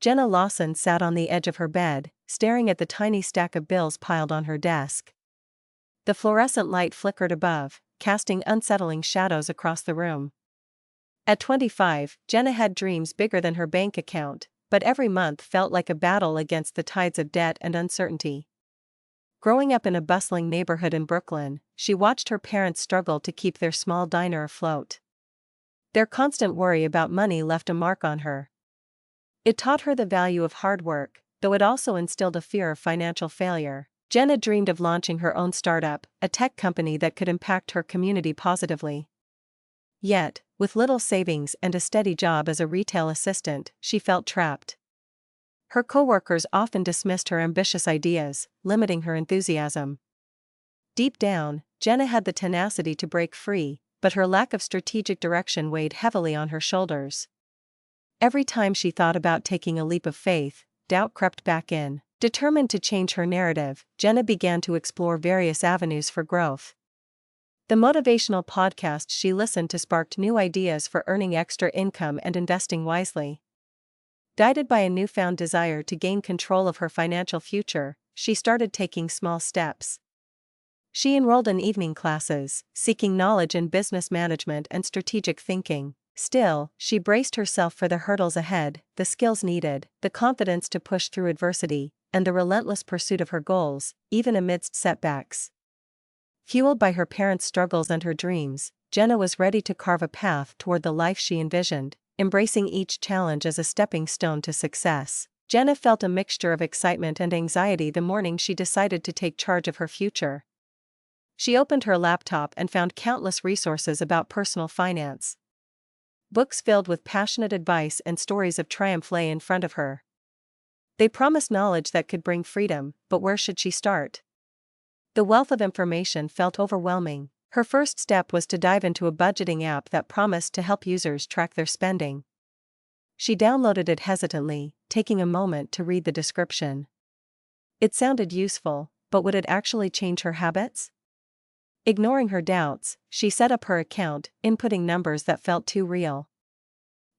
Jenna Lawson sat on the edge of her bed, staring at the tiny stack of bills piled on her desk. The fluorescent light flickered above, casting unsettling shadows across the room. At 25, Jenna had dreams bigger than her bank account, but every month felt like a battle against the tides of debt and uncertainty. Growing up in a bustling neighborhood in Brooklyn, she watched her parents struggle to keep their small diner afloat. Their constant worry about money left a mark on her. It taught her the value of hard work, though it also instilled a fear of financial failure. Jenna dreamed of launching her own startup, a tech company that could impact her community positively. Yet, with little savings and a steady job as a retail assistant, she felt trapped. Her coworkers often dismissed her ambitious ideas, limiting her enthusiasm. Deep down, Jenna had the tenacity to break free, but her lack of strategic direction weighed heavily on her shoulders. Every time she thought about taking a leap of faith, doubt crept back in. Determined to change her narrative, Jenna began to explore various avenues for growth. The motivational podcasts she listened to sparked new ideas for earning extra income and investing wisely. Guided by a newfound desire to gain control of her financial future, she started taking small steps. She enrolled in evening classes, seeking knowledge in business management and strategic thinking. Still, she braced herself for the hurdles ahead, the skills needed, the confidence to push through adversity, and the relentless pursuit of her goals, even amidst setbacks. Fueled by her parents' struggles and her dreams, Jenna was ready to carve a path toward the life she envisioned, embracing each challenge as a stepping stone to success. Jenna felt a mixture of excitement and anxiety the morning she decided to take charge of her future. She opened her laptop and found countless resources about personal finance. Books filled with passionate advice and stories of triumph lay in front of her. They promised knowledge that could bring freedom, but where should she start? The wealth of information felt overwhelming. Her first step was to dive into a budgeting app that promised to help users track their spending. She downloaded it hesitantly, taking a moment to read the description. It sounded useful, but would it actually change her habits? Ignoring her doubts, she set up her account, inputting numbers that felt too real.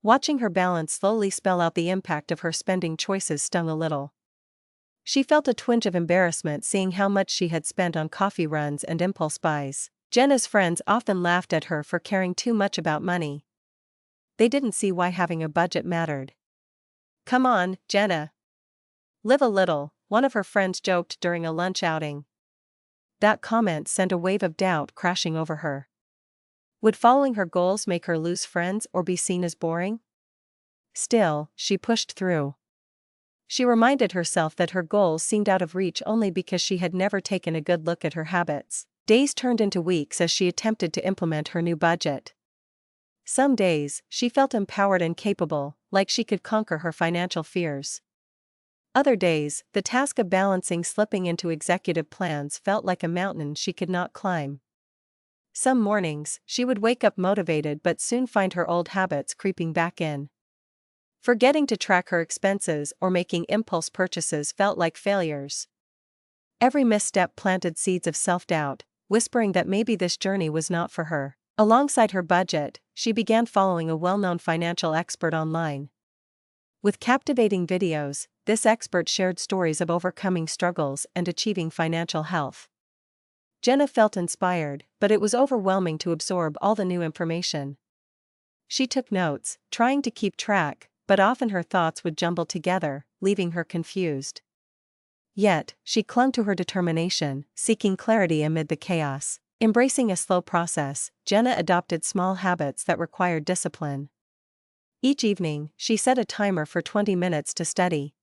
Watching her balance slowly spell out the impact of her spending choices stung a little. She felt a twinge of embarrassment seeing how much she had spent on coffee runs and impulse buys. Jenna's friends often laughed at her for caring too much about money. They didn't see why having a budget mattered. "Come on, Jenna. Live a little," one of her friends joked during a lunch outing. That comment sent a wave of doubt crashing over her. Would following her goals make her lose friends or be seen as boring? Still, she pushed through. She reminded herself that her goals seemed out of reach only because she had never taken a good look at her habits. Days turned into weeks as she attempted to implement her new budget. Some days, she felt empowered and capable, like she could conquer her financial fears. Other days, the task of balancing slipping into executive plans felt like a mountain she could not climb. Some mornings, she would wake up motivated but soon find her old habits creeping back in. Forgetting to track her expenses or making impulse purchases felt like failures. Every misstep planted seeds of self-doubt, whispering that maybe this journey was not for her. Alongside her budget, she began following a well-known financial expert online. With captivating videos, this expert shared stories of overcoming struggles and achieving financial health. Jenna felt inspired, but it was overwhelming to absorb all the new information. She took notes, trying to keep track, but often her thoughts would jumble together, leaving her confused. Yet, she clung to her determination, seeking clarity amid the chaos. Embracing a slow process, Jenna adopted small habits that required discipline. Each evening, she set a timer for 20 minutes to study.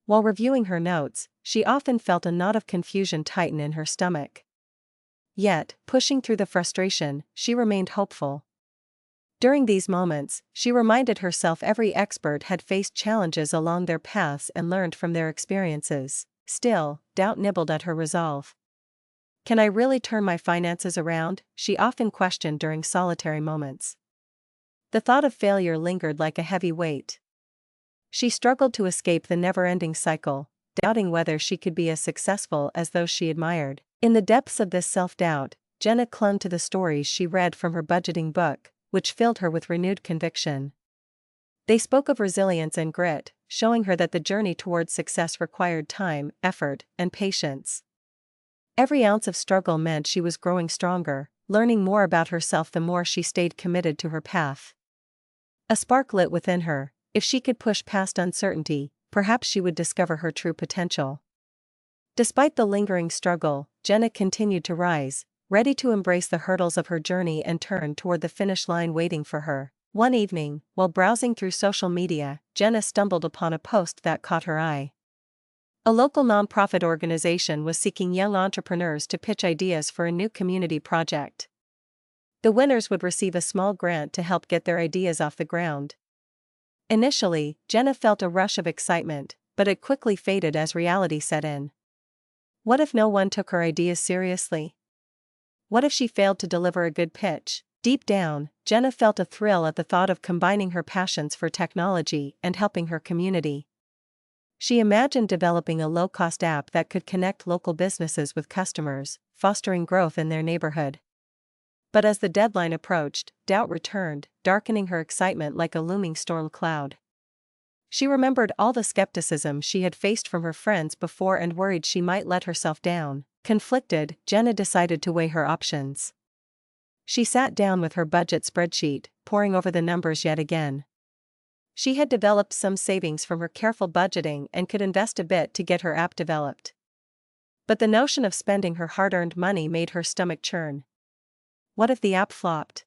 While reviewing her notes, she often felt a knot of confusion tighten in her stomach. Yet, pushing through the frustration, she remained hopeful. During these moments, she reminded herself every expert had faced challenges along their paths and learned from their experiences. Still, doubt nibbled at her resolve. "Can I really turn my finances around?" she often questioned during solitary moments. The thought of failure lingered like a heavy weight. She struggled to escape the never-ending cycle, doubting whether she could be as successful as those she admired. In the depths of this self-doubt, Jenna clung to the stories she read from her budgeting book, which filled her with renewed conviction. They spoke of resilience and grit, showing her that the journey towards success required time, effort, and patience. Every ounce of struggle meant she was growing stronger, learning more about herself the more she stayed committed to her path. A spark lit within her. If she could push past uncertainty, perhaps she would discover her true potential. Despite the lingering struggle, Jenna continued to rise, ready to embrace the hurdles of her journey and turn toward the finish line waiting for her. One evening, while browsing through social media, Jenna stumbled upon a post that caught her eye. A local nonprofit organization was seeking young entrepreneurs to pitch ideas for a new community project. The winners would receive a small grant to help get their ideas off the ground. Initially, Jenna felt a rush of excitement, but it quickly faded as reality set in. What if no one took her ideas seriously? What if she failed to deliver a good pitch? Deep down, Jenna felt a thrill at the thought of combining her passions for technology and helping her community. She imagined developing a low-cost app that could connect local businesses with customers, fostering growth in their neighborhood. But as the deadline approached, doubt returned, darkening her excitement like a looming storm cloud. She remembered all the skepticism she had faced from her friends before and worried she might let herself down. Conflicted, Jenna decided to weigh her options. She sat down with her budget spreadsheet, poring over the numbers yet again. She had developed some savings from her careful budgeting and could invest a bit to get her app developed. But the notion of spending her hard-earned money made her stomach churn. What if the app flopped?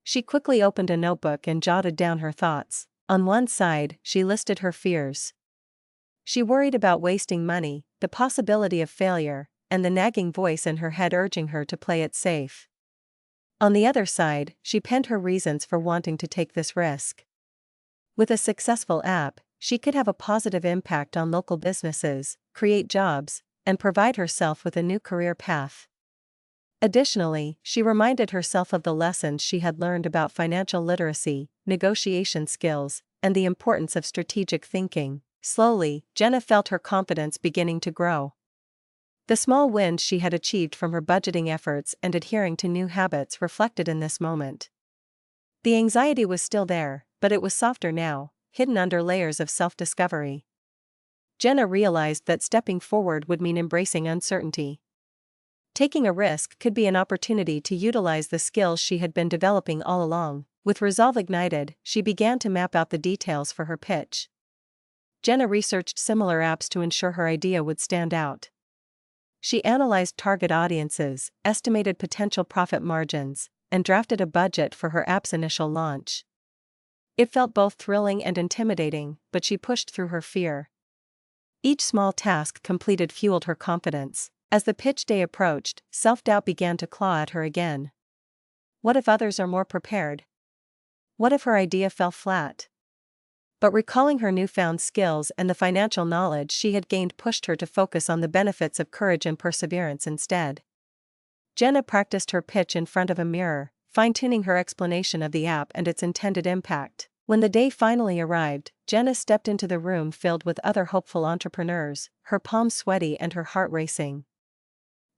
She quickly opened a notebook and jotted down her thoughts. On one side, she listed her fears. She worried about wasting money, the possibility of failure, and the nagging voice in her head urging her to play it safe. On the other side, she penned her reasons for wanting to take this risk. With a successful app, she could have a positive impact on local businesses, create jobs, and provide herself with a new career path. Additionally, she reminded herself of the lessons she had learned about financial literacy, negotiation skills, and the importance of strategic thinking. Slowly, Jenna felt her confidence beginning to grow. The small wins she had achieved from her budgeting efforts and adhering to new habits reflected in this moment. The anxiety was still there, but it was softer now, hidden under layers of self-discovery. Jenna realized that stepping forward would mean embracing uncertainty. Taking a risk could be an opportunity to utilize the skills she had been developing all along. With resolve ignited, she began to map out the details for her pitch. Jenna researched similar apps to ensure her idea would stand out. She analyzed target audiences, estimated potential profit margins, and drafted a budget for her app's initial launch. It felt both thrilling and intimidating, but she pushed through her fear. Each small task completed fueled her confidence. As the pitch day approached, self-doubt began to claw at her again. What if others are more prepared? What if her idea fell flat? But recalling her newfound skills and the financial knowledge she had gained pushed her to focus on the benefits of courage and perseverance instead. Jenna practiced her pitch in front of a mirror, fine-tuning her explanation of the app and its intended impact. When the day finally arrived, Jenna stepped into the room filled with other hopeful entrepreneurs, her palms sweaty and her heart racing.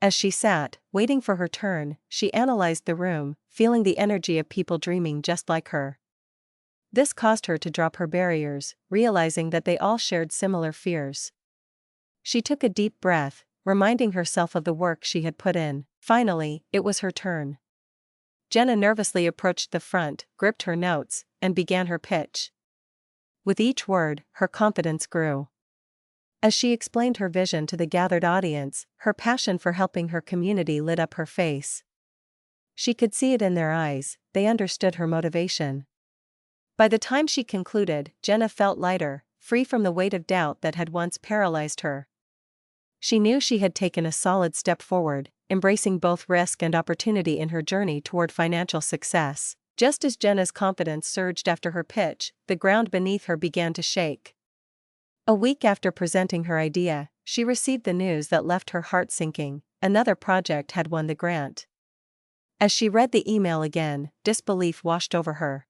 As she sat, waiting for her turn, she analyzed the room, feeling the energy of people dreaming just like her. This caused her to drop her barriers, realizing that they all shared similar fears. She took a deep breath, reminding herself of the work she had put in. Finally, it was her turn. Jenna nervously approached the front, gripped her notes, and began her pitch. With each word, her confidence grew. As she explained her vision to the gathered audience, her passion for helping her community lit up her face. She could see it in their eyes, they understood her motivation. By the time she concluded, Jenna felt lighter, free from the weight of doubt that had once paralyzed her. She knew she had taken a solid step forward, embracing both risk and opportunity in her journey toward financial success. Just as Jenna's confidence surged after her pitch, the ground beneath her began to shake. A week after presenting her idea, she received the news that left her heart sinking. Another project had won the grant. As she read the email again, disbelief washed over her.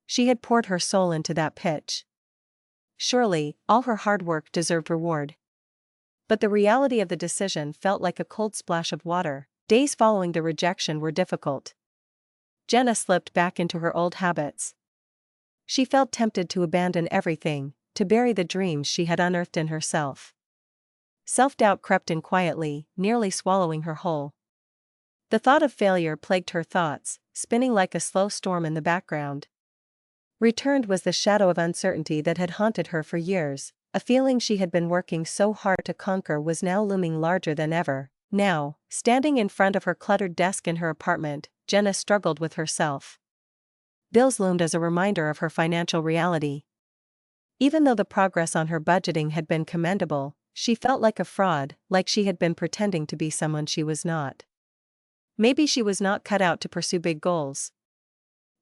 She had poured her soul into that pitch. Surely, all her hard work deserved reward. But the reality of the decision felt like a cold splash of water. Days following the rejection were difficult. Jenna slipped back into her old habits. She felt tempted to abandon everything, to bury the dreams she had unearthed in herself. Self-doubt crept in quietly, nearly swallowing her whole. The thought of failure plagued her thoughts, spinning like a slow storm in the background. Returned was the shadow of uncertainty that had haunted her for years. A feeling she had been working so hard to conquer was now looming larger than ever. Now, standing in front of her cluttered desk in her apartment, Jenna struggled with herself. Bills loomed as a reminder of her financial reality. Even though the progress on her budgeting had been commendable, she felt like a fraud, like she had been pretending to be someone she was not. Maybe she was not cut out to pursue big goals.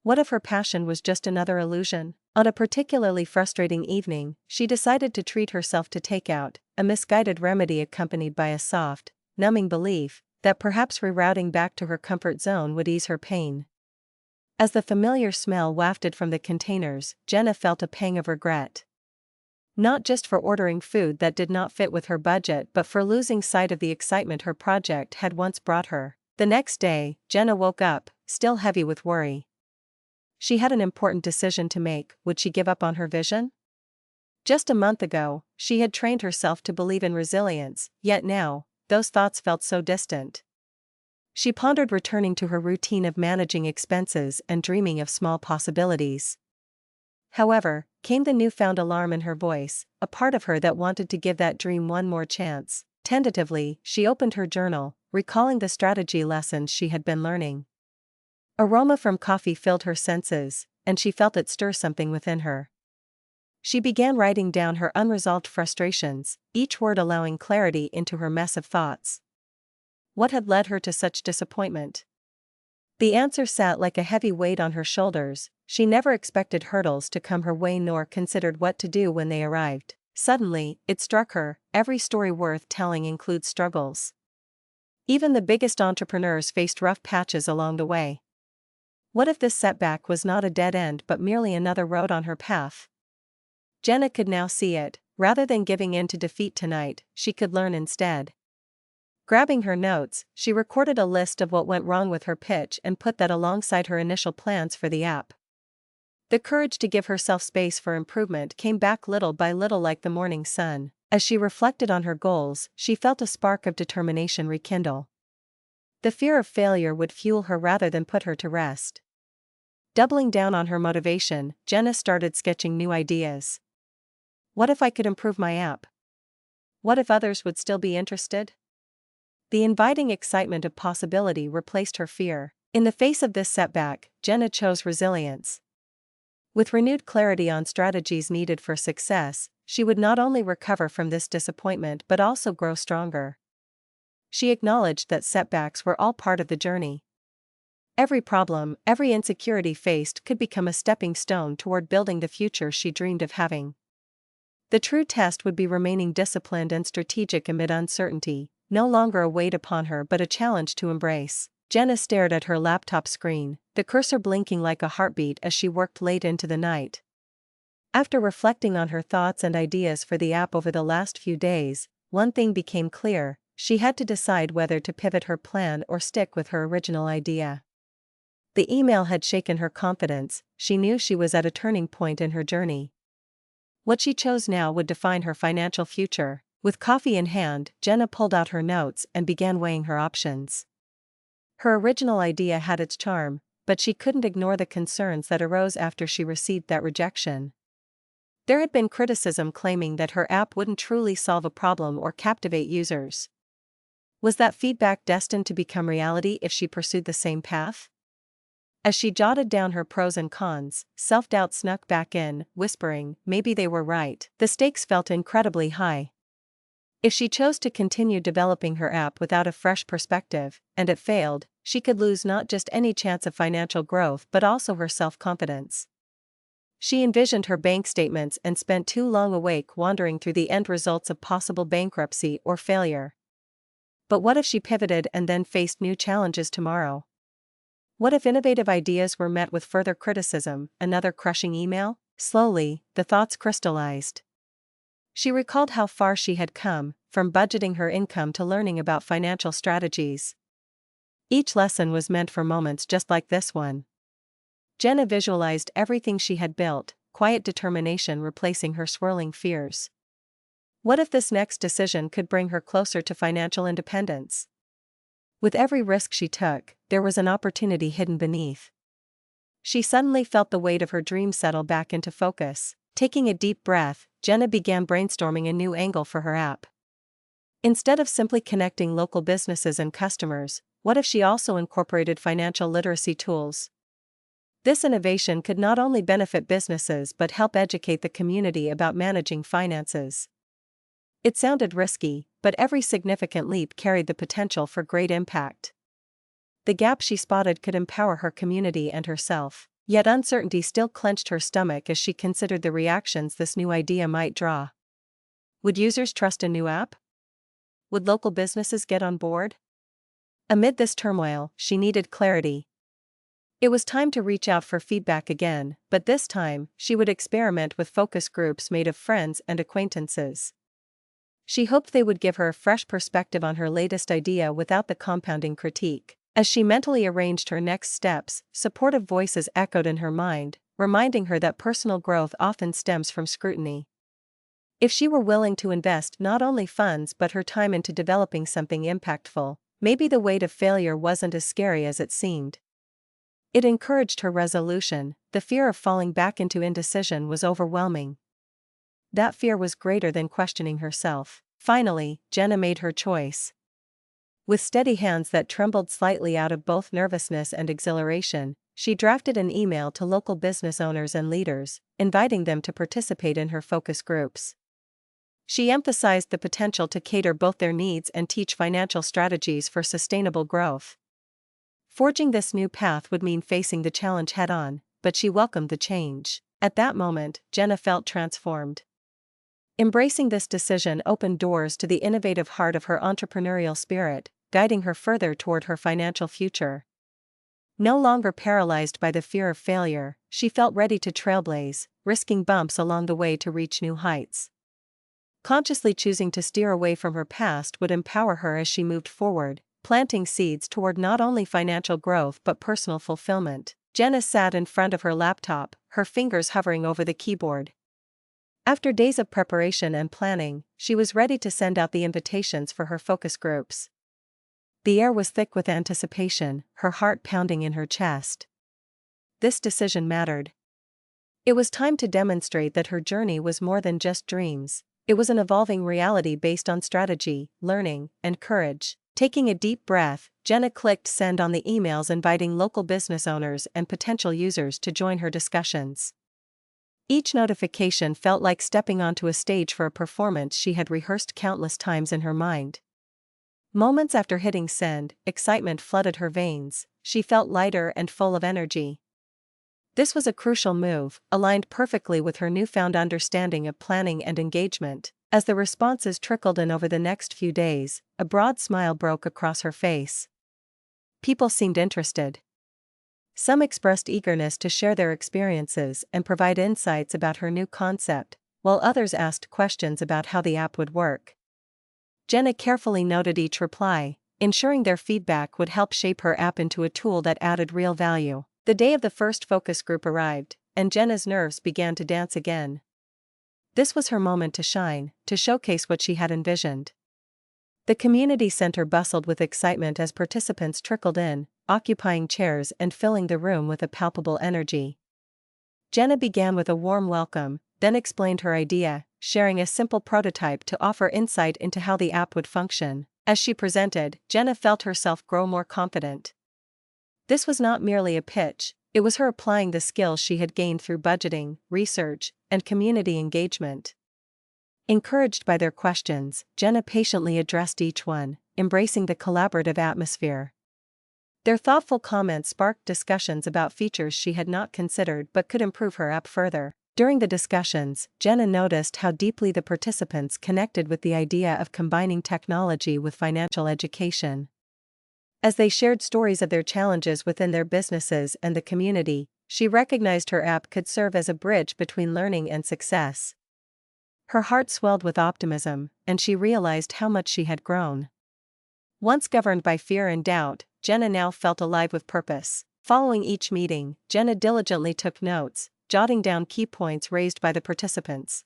What if her passion was just another illusion? On a particularly frustrating evening, she decided to treat herself to takeout, a misguided remedy accompanied by a soft, numbing belief that perhaps rerouting back to her comfort zone would ease her pain. As the familiar smell wafted from the containers, Jenna felt a pang of regret. Not just for ordering food that did not fit with her budget, but for losing sight of the excitement her project had once brought her. The next day, Jenna woke up, still heavy with worry. She had an important decision to make. Would she give up on her vision? Just a month ago, she had trained herself to believe in resilience, yet now, those thoughts felt so distant. She pondered returning to her routine of managing expenses and dreaming of small possibilities. However, came the newfound alarm in her voice, a part of her that wanted to give that dream one more chance. Tentatively, she opened her journal, recalling the strategy lessons she had been learning. Aroma from coffee filled her senses, and she felt it stir something within her. She began writing down her unresolved frustrations, each word allowing clarity into her mess of thoughts. What had led her to such disappointment? The answer sat like a heavy weight on her shoulders. She never expected hurdles to come her way nor considered what to do when they arrived. Suddenly, it struck her, every story worth telling includes struggles. Even the biggest entrepreneurs faced rough patches along the way. What if this setback was not a dead end but merely another road on her path? Jenna could now see it. Rather than giving in to defeat tonight, she could learn instead. Grabbing her notes, she recorded a list of what went wrong with her pitch and put that alongside her initial plans for the app. The courage to give herself space for improvement came back little by little like the morning sun. As she reflected on her goals, she felt a spark of determination rekindle. The fear of failure would fuel her rather than put her to rest. Doubling down on her motivation, Jenna started sketching new ideas. What if I could improve my app? What if others would still be interested? The inviting excitement of possibility replaced her fear. In the face of this setback, Jenna chose resilience. With renewed clarity on strategies needed for success, she would not only recover from this disappointment but also grow stronger. She acknowledged that setbacks were all part of the journey. Every problem, every insecurity faced could become a stepping stone toward building the future she dreamed of having. The true test would be remaining disciplined and strategic amid uncertainty, no longer a weight upon her but a challenge to embrace. Jenna stared at her laptop screen, the cursor blinking like a heartbeat as she worked late into the night. After reflecting on her thoughts and ideas for the app over the last few days, one thing became clear: she had to decide whether to pivot her plan or stick with her original idea. The email had shaken her confidence. She knew she was at a turning point in her journey. What she chose now would define her financial future. With coffee in hand, Jenna pulled out her notes and began weighing her options. Her original idea had its charm, but she couldn't ignore the concerns that arose after she received that rejection. There had been criticism claiming that her app wouldn't truly solve a problem or captivate users. Was that feedback destined to become reality if she pursued the same path? As she jotted down her pros and cons, self-doubt snuck back in, whispering, maybe they were right. The stakes felt incredibly high. If she chose to continue developing her app without a fresh perspective, and it failed, she could lose not just any chance of financial growth but also her self-confidence. She envisioned her bank statements and spent too long awake wandering through the end results of possible bankruptcy or failure. But what if she pivoted and then faced new challenges tomorrow? What if innovative ideas were met with further criticism, another crushing email? Slowly, the thoughts crystallized. She recalled how far she had come, from budgeting her income to learning about financial strategies. Each lesson was meant for moments just like this one. Jenna visualized everything she had built, quiet determination replacing her swirling fears. What if this next decision could bring her closer to financial independence? With every risk she took, there was an opportunity hidden beneath. She suddenly felt the weight of her dreams settle back into focus. Taking a deep breath, Jenna began brainstorming a new angle for her app. Instead of simply connecting local businesses and customers, what if she also incorporated financial literacy tools? This innovation could not only benefit businesses but help educate the community about managing finances. It sounded risky, but every significant leap carried the potential for great impact. The gap she spotted could empower her community and herself, yet uncertainty still clenched her stomach as she considered the reactions this new idea might draw. Would users trust a new app? Would local businesses get on board? Amid this turmoil, she needed clarity. It was time to reach out for feedback again, but this time, she would experiment with focus groups made of friends and acquaintances. She hoped they would give her a fresh perspective on her latest idea without the compounding critique. As she mentally arranged her next steps, supportive voices echoed in her mind, reminding her that personal growth often stems from scrutiny. If she were willing to invest not only funds but her time into developing something impactful, maybe the weight of failure wasn't as scary as it seemed. It encouraged her resolution. The fear of falling back into indecision was overwhelming. That fear was greater than questioning herself. Finally, Jenna made her choice. With steady hands that trembled slightly out of both nervousness and exhilaration, she drafted an email to local business owners and leaders, inviting them to participate in her focus groups. She emphasized the potential to cater both their needs and teach financial strategies for sustainable growth. Forging this new path would mean facing the challenge head-on, but she welcomed the change. At that moment, Jenna felt transformed. Embracing this decision opened doors to the innovative heart of her entrepreneurial spirit, guiding her further toward her financial future. No longer paralyzed by the fear of failure, she felt ready to trailblaze, risking bumps along the way to reach new heights. Consciously choosing to steer away from her past would empower her as she moved forward, planting seeds toward not only financial growth but personal fulfillment. Jenna sat in front of her laptop, her fingers hovering over the keyboard. After days of preparation and planning, she was ready to send out the invitations for her focus groups. The air was thick with anticipation, her heart pounding in her chest. This decision mattered. It was time to demonstrate that her journey was more than just dreams. It was an evolving reality based on strategy, learning, and courage. Taking a deep breath, Jenna clicked send on the emails inviting local business owners and potential users to join her discussions. Each notification felt like stepping onto a stage for a performance she had rehearsed countless times in her mind. Moments after hitting send, excitement flooded her veins. She felt lighter and full of energy. This was a crucial move, aligned perfectly with her newfound understanding of planning and engagement. As the responses trickled in over the next few days, a broad smile broke across her face. People seemed interested. Some expressed eagerness to share their experiences and provide insights about her new concept, while others asked questions about how the app would work. Jenna carefully noted each reply, ensuring their feedback would help shape her app into a tool that added real value. The day of the first focus group arrived, and Jenna's nerves began to dance again. This was her moment to shine, to showcase what she had envisioned. The community center bustled with excitement as participants trickled in, occupying chairs and filling the room with a palpable energy. Jenna began with a warm welcome, then explained her idea, sharing a simple prototype to offer insight into how the app would function. As she presented, Jenna felt herself grow more confident. This was not merely a pitch, it was her applying the skills she had gained through budgeting, research, and community engagement. Encouraged by their questions, Jenna patiently addressed each one, embracing the collaborative atmosphere. Their thoughtful comments sparked discussions about features she had not considered but could improve her app further. During the discussions, Jenna noticed how deeply the participants connected with the idea of combining technology with financial education. As they shared stories of their challenges within their businesses and the community, she recognized her app could serve as a bridge between learning and success. Her heart swelled with optimism, and she realized how much she had grown. Once governed by fear and doubt, Jenna now felt alive with purpose. Following each meeting, Jenna diligently took notes, jotting down key points raised by the participants.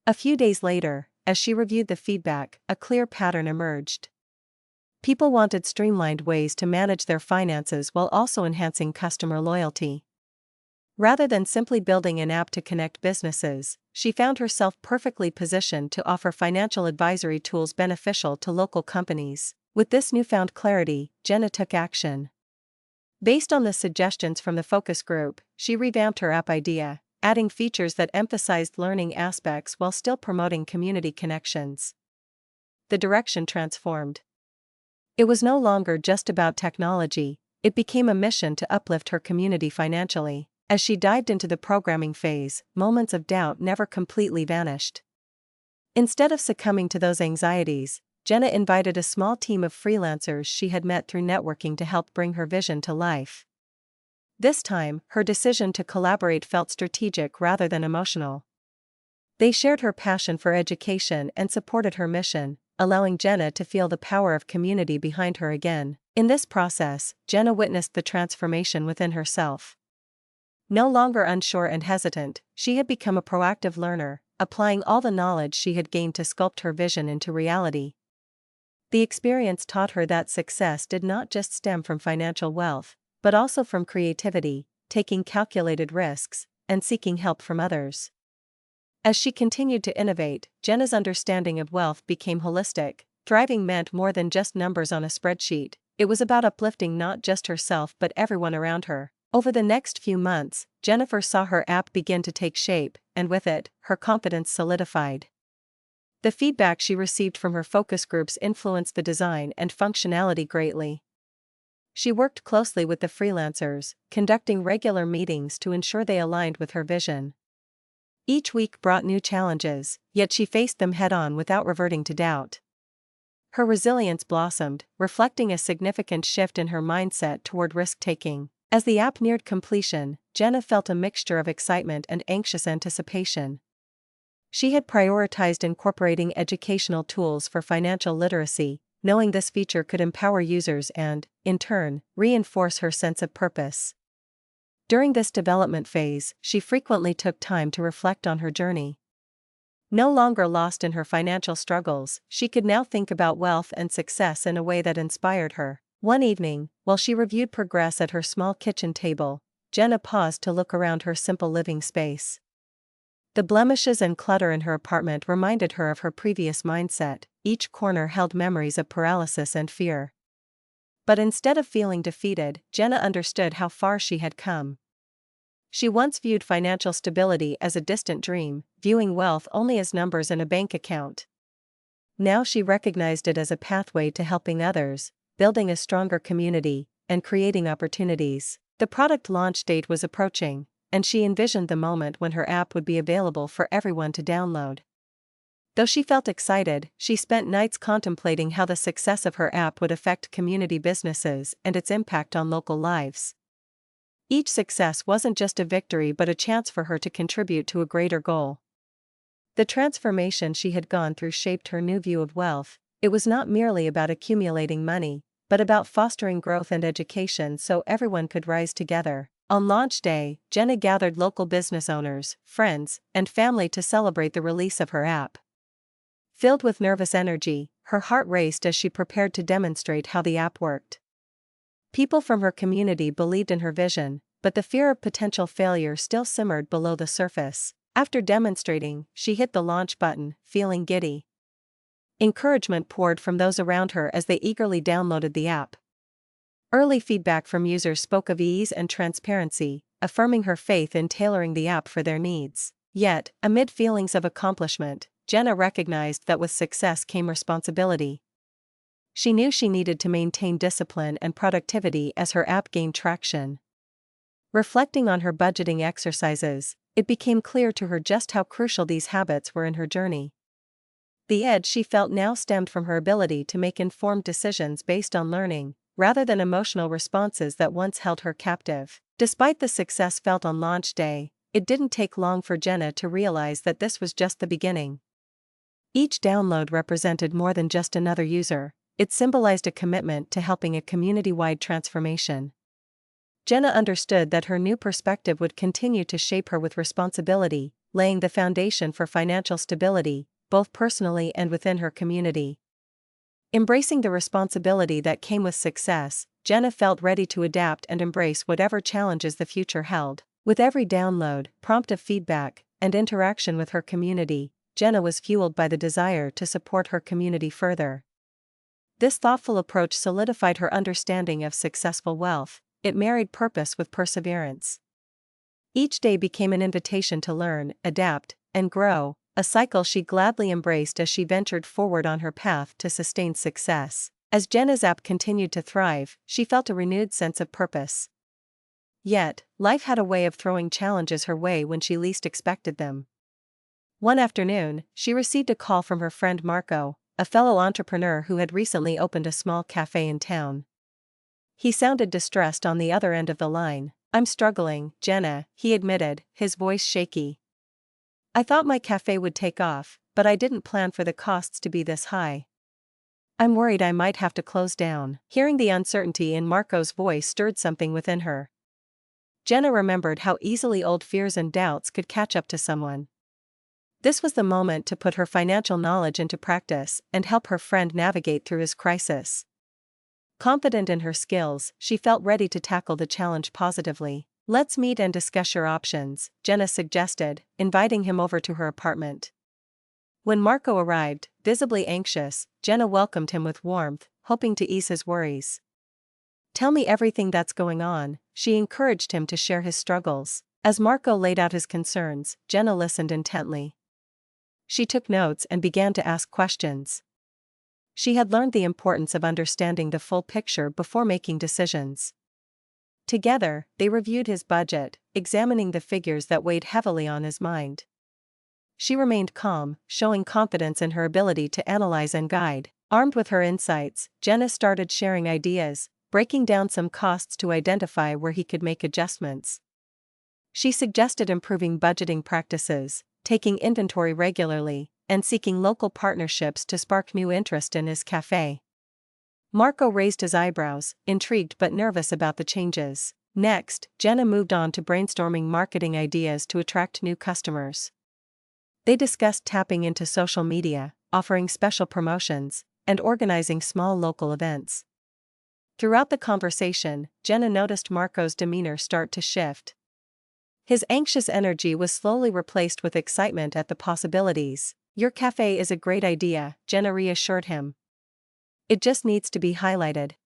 A few days later, as she reviewed the feedback, a clear pattern emerged. People wanted streamlined ways to manage their finances while also enhancing customer loyalty. Rather than simply building an app to connect businesses, she found herself perfectly positioned to offer financial advisory tools beneficial to local companies. With this newfound clarity, Jenna took action. Based on the suggestions from the focus group, she revamped her app idea, adding features that emphasized learning aspects while still promoting community connections. The direction transformed. It was no longer just about technology, it became a mission to uplift her community financially. As she dived into the programming phase, moments of doubt never completely vanished. Instead of succumbing to those anxieties, Jenna invited a small team of freelancers she had met through networking to help bring her vision to life. This time, her decision to collaborate felt strategic rather than emotional. They shared her passion for education and supported her mission, allowing Jenna to feel the power of community behind her again. In this process, Jenna witnessed the transformation within herself. No longer unsure and hesitant, she had become a proactive learner, applying all the knowledge she had gained to sculpt her vision into reality. The experience taught her that success did not just stem from financial wealth, but also from creativity, taking calculated risks, and seeking help from others. As she continued to innovate, Jenna's understanding of wealth became holistic. Thriving meant more than just numbers on a spreadsheet, it was about uplifting not just herself but everyone around her. Over the next few months, Jennifer saw her app begin to take shape, and with it, her confidence solidified. The feedback she received from her focus groups influenced the design and functionality greatly. She worked closely with the freelancers, conducting regular meetings to ensure they aligned with her vision. Each week brought new challenges, yet she faced them head-on without reverting to doubt. Her resilience blossomed, reflecting a significant shift in her mindset toward risk-taking. As the app neared completion, Jenna felt a mixture of excitement and anxious anticipation. She had prioritized incorporating educational tools for financial literacy, knowing this feature could empower users and, in turn, reinforce her sense of purpose. During this development phase, she frequently took time to reflect on her journey. No longer lost in her financial struggles, she could now think about wealth and success in a way that inspired her. One evening, while she reviewed progress at her small kitchen table, Jenna paused to look around her simple living space. The blemishes and clutter in her apartment reminded her of her previous mindset. Each corner held memories of paralysis and fear. But instead of feeling defeated, Jenna understood how far she had come. She once viewed financial stability as a distant dream, viewing wealth only as numbers in a bank account. Now she recognized it as a pathway to helping others, building a stronger community, and creating opportunities. The product launch date was approaching, and she envisioned the moment when her app would be available for everyone to download. Though she felt excited, she spent nights contemplating how the success of her app would affect community businesses and its impact on local lives. Each success wasn't just a victory but a chance for her to contribute to a greater goal. The transformation she had gone through shaped her new view of wealth. It was not merely about accumulating money, but about fostering growth and education so everyone could rise together. On launch day, Jenna gathered local business owners, friends, and family to celebrate the release of her app. Filled with nervous energy, her heart raced as she prepared to demonstrate how the app worked. People from her community believed in her vision, but the fear of potential failure still simmered below the surface. After demonstrating, she hit the launch button, feeling giddy. Encouragement poured from those around her as they eagerly downloaded the app. Early feedback from users spoke of ease and transparency, affirming her faith in tailoring the app for their needs. Yet, amid feelings of accomplishment, Jenna recognized that with success came responsibility. She knew she needed to maintain discipline and productivity as her app gained traction. Reflecting on her budgeting exercises, it became clear to her just how crucial these habits were in her journey. The edge she felt now stemmed from her ability to make informed decisions based on learning, rather than emotional responses that once held her captive. Despite the success felt on launch day, it didn't take long for Jenna to realize that this was just the beginning. Each download represented more than just another user, it symbolized a commitment to helping a community-wide transformation. Jenna understood that her new perspective would continue to shape her with responsibility, laying the foundation for financial stability, both personally and within her community. Embracing the responsibility that came with success, Jenna felt ready to adapt and embrace whatever challenges the future held. With every download, prompt of feedback, and interaction with her community, Jenna was fueled by the desire to support her community further. This thoughtful approach solidified her understanding of successful wealth. It married purpose with perseverance. Each day became an invitation to learn, adapt, and grow, a cycle she gladly embraced as she ventured forward on her path to sustained success. As Jenna's app continued to thrive, she felt a renewed sense of purpose. Yet, life had a way of throwing challenges her way when she least expected them. One afternoon, she received a call from her friend Marco, a fellow entrepreneur who had recently opened a small cafe in town. He sounded distressed on the other end of the line. "I'm struggling, Jenna," he admitted, his voice shaky. "I thought my cafe would take off, but I didn't plan for the costs to be this high. I'm worried I might have to close down." Hearing the uncertainty in Marco's voice stirred something within her. Jenna remembered how easily old fears and doubts could catch up to someone. This was the moment to put her financial knowledge into practice and help her friend navigate through his crisis. Confident in her skills, she felt ready to tackle the challenge positively. "Let's meet and discuss your options," Jenna suggested, inviting him over to her apartment. When Marco arrived, visibly anxious, Jenna welcomed him with warmth, hoping to ease his worries. "Tell me everything that's going on," she encouraged him to share his struggles. As Marco laid out his concerns, Jenna listened intently. She took notes and began to ask questions. She had learned the importance of understanding the full picture before making decisions. Together, they reviewed his budget, examining the figures that weighed heavily on his mind. She remained calm, showing confidence in her ability to analyze and guide. Armed with her insights, Jenna started sharing ideas, breaking down some costs to identify where he could make adjustments. She suggested improving budgeting practices, taking inventory regularly, and seeking local partnerships to spark new interest in his cafe. Marco raised his eyebrows, intrigued but nervous about the changes. Next, Jenna moved on to brainstorming marketing ideas to attract new customers. They discussed tapping into social media, offering special promotions, and organizing small local events. Throughout the conversation, Jenna noticed Marco's demeanor start to shift. His anxious energy was slowly replaced with excitement at the possibilities. "Your cafe is a great idea," Jenna reassured him. "It just needs to be highlighted.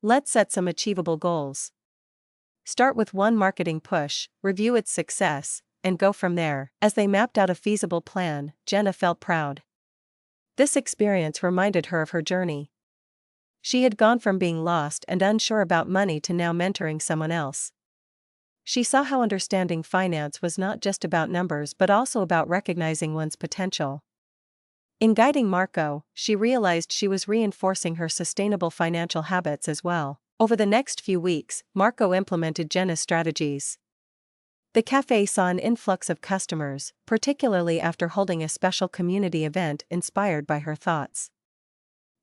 Let's set some achievable goals. Start with one marketing push, review its success, and go from there." As they mapped out a feasible plan, Jenna felt proud. This experience reminded her of her journey. She had gone from being lost and unsure about money to now mentoring someone else. She saw how understanding finance was not just about numbers but also about recognizing one's potential. In guiding Marco, she realized she was reinforcing her sustainable financial habits as well. Over the next few weeks, Marco implemented Jenna's strategies. The cafe saw an influx of customers, particularly after holding a special community event inspired by her thoughts.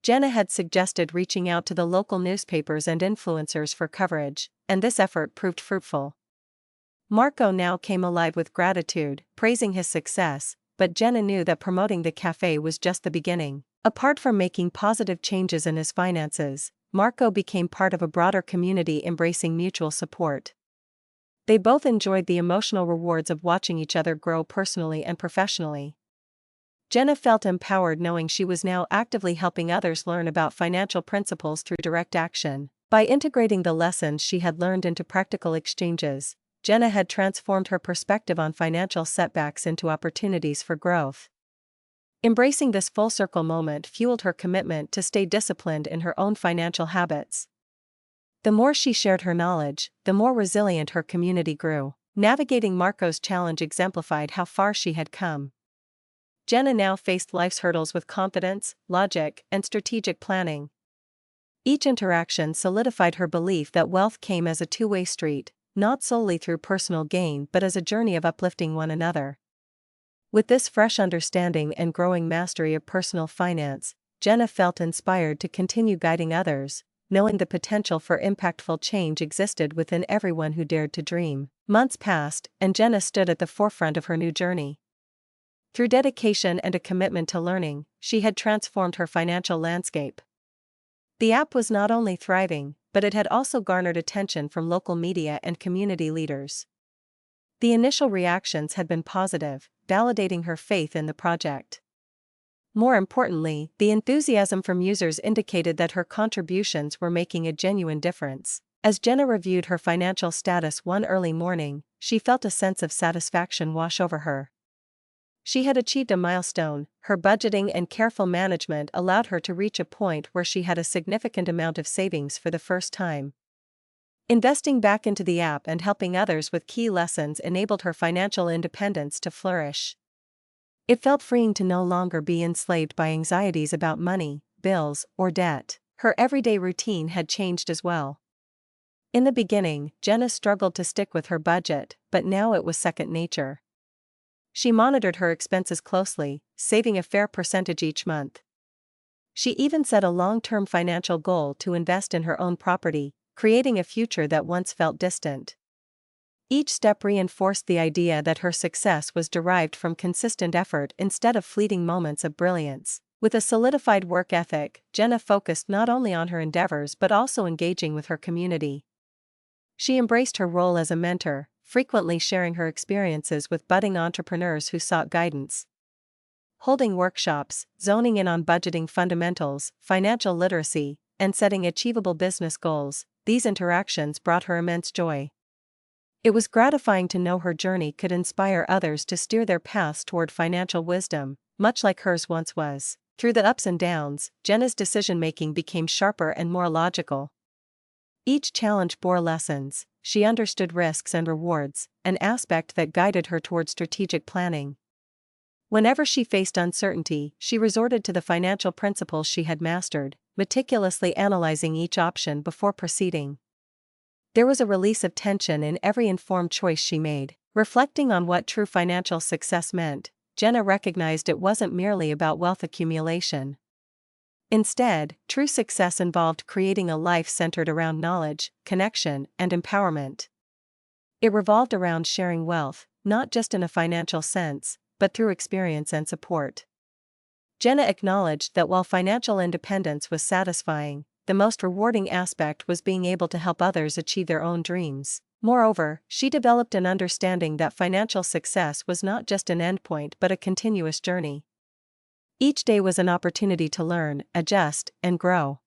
Jenna had suggested reaching out to the local newspapers and influencers for coverage, and this effort proved fruitful. Marco now came alive with gratitude, praising his success, but Jenna knew that promoting the cafe was just the beginning. Apart from making positive changes in his finances, Marco became part of a broader community embracing mutual support. They both enjoyed the emotional rewards of watching each other grow personally and professionally. Jenna felt empowered knowing she was now actively helping others learn about financial principles through direct action. By integrating the lessons she had learned into practical exchanges, Jenna had transformed her perspective on financial setbacks into opportunities for growth. Embracing this full-circle moment fueled her commitment to stay disciplined in her own financial habits. The more she shared her knowledge, the more resilient her community grew. Navigating Marco's challenge exemplified how far she had come. Jenna now faced life's hurdles with confidence, logic, and strategic planning. Each interaction solidified her belief that wealth came as a two-way street, not solely through personal gain but as a journey of uplifting one another. With this fresh understanding and growing mastery of personal finance, Jenna felt inspired to continue guiding others, knowing the potential for impactful change existed within everyone who dared to dream. Months passed, and Jenna stood at the forefront of her new journey. Through dedication and a commitment to learning, she had transformed her financial landscape. The app was not only thriving, but it had also garnered attention from local media and community leaders. The initial reactions had been positive, validating her faith in the project. More importantly, the enthusiasm from users indicated that her contributions were making a genuine difference. As Jenna reviewed her financial status one early morning, she felt a sense of satisfaction wash over her. She had achieved a milestone. Her budgeting and careful management allowed her to reach a point where she had a significant amount of savings for the first time. Investing back into the app and helping others with key lessons enabled her financial independence to flourish. It felt freeing to no longer be enslaved by anxieties about money, bills, or debt. Her everyday routine had changed as well. In the beginning, Jenna struggled to stick with her budget, but now it was second nature. She monitored her expenses closely, saving a fair percentage each month. She even set a long-term financial goal to invest in her own property, creating a future that once felt distant. Each step reinforced the idea that her success was derived from consistent effort instead of fleeting moments of brilliance. With a solidified work ethic, Jenna focused not only on her endeavors but also engaging with her community. She embraced her role as a mentor, frequently sharing her experiences with budding entrepreneurs who sought guidance. Holding workshops, zoning in on budgeting fundamentals, financial literacy, and setting achievable business goals, these interactions brought her immense joy. It was gratifying to know her journey could inspire others to steer their paths toward financial wisdom, much like hers once was. Through the ups and downs, Jenna's decision-making became sharper and more logical. Each challenge bore lessons. She understood risks and rewards, an aspect that guided her toward strategic planning. Whenever she faced uncertainty, she resorted to the financial principles she had mastered, meticulously analyzing each option before proceeding. There was a release of tension in every informed choice she made. Reflecting on what true financial success meant, Jenna recognized it wasn't merely about wealth accumulation. Instead, true success involved creating a life centered around knowledge, connection, and empowerment. It revolved around sharing wealth, not just in a financial sense, but through experience and support. Jenna acknowledged that while financial independence was satisfying, the most rewarding aspect was being able to help others achieve their own dreams. Moreover, she developed an understanding that financial success was not just an endpoint but a continuous journey. Each day was an opportunity to learn, adjust, and grow.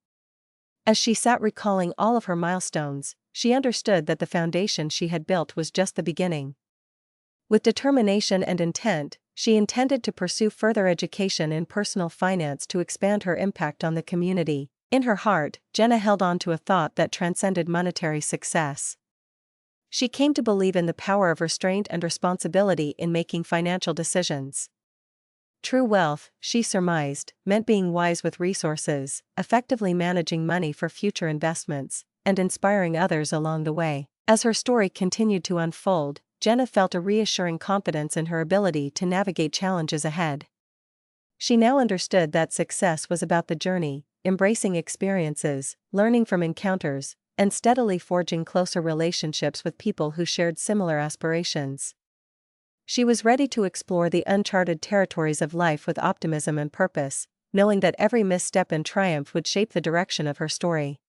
As she sat recalling all of her milestones, she understood that the foundation she had built was just the beginning. With determination and intent, she intended to pursue further education in personal finance to expand her impact on the community. In her heart, Jenna held on to a thought that transcended monetary success. She came to believe in the power of restraint and responsibility in making financial decisions. True wealth, she surmised, meant being wise with resources, effectively managing money for future investments, and inspiring others along the way. As her story continued to unfold, Jenna felt a reassuring confidence in her ability to navigate challenges ahead. She now understood that success was about the journey, embracing experiences, learning from encounters, and steadily forging closer relationships with people who shared similar aspirations. She was ready to explore the uncharted territories of life with optimism and purpose, knowing that every misstep and triumph would shape the direction of her story.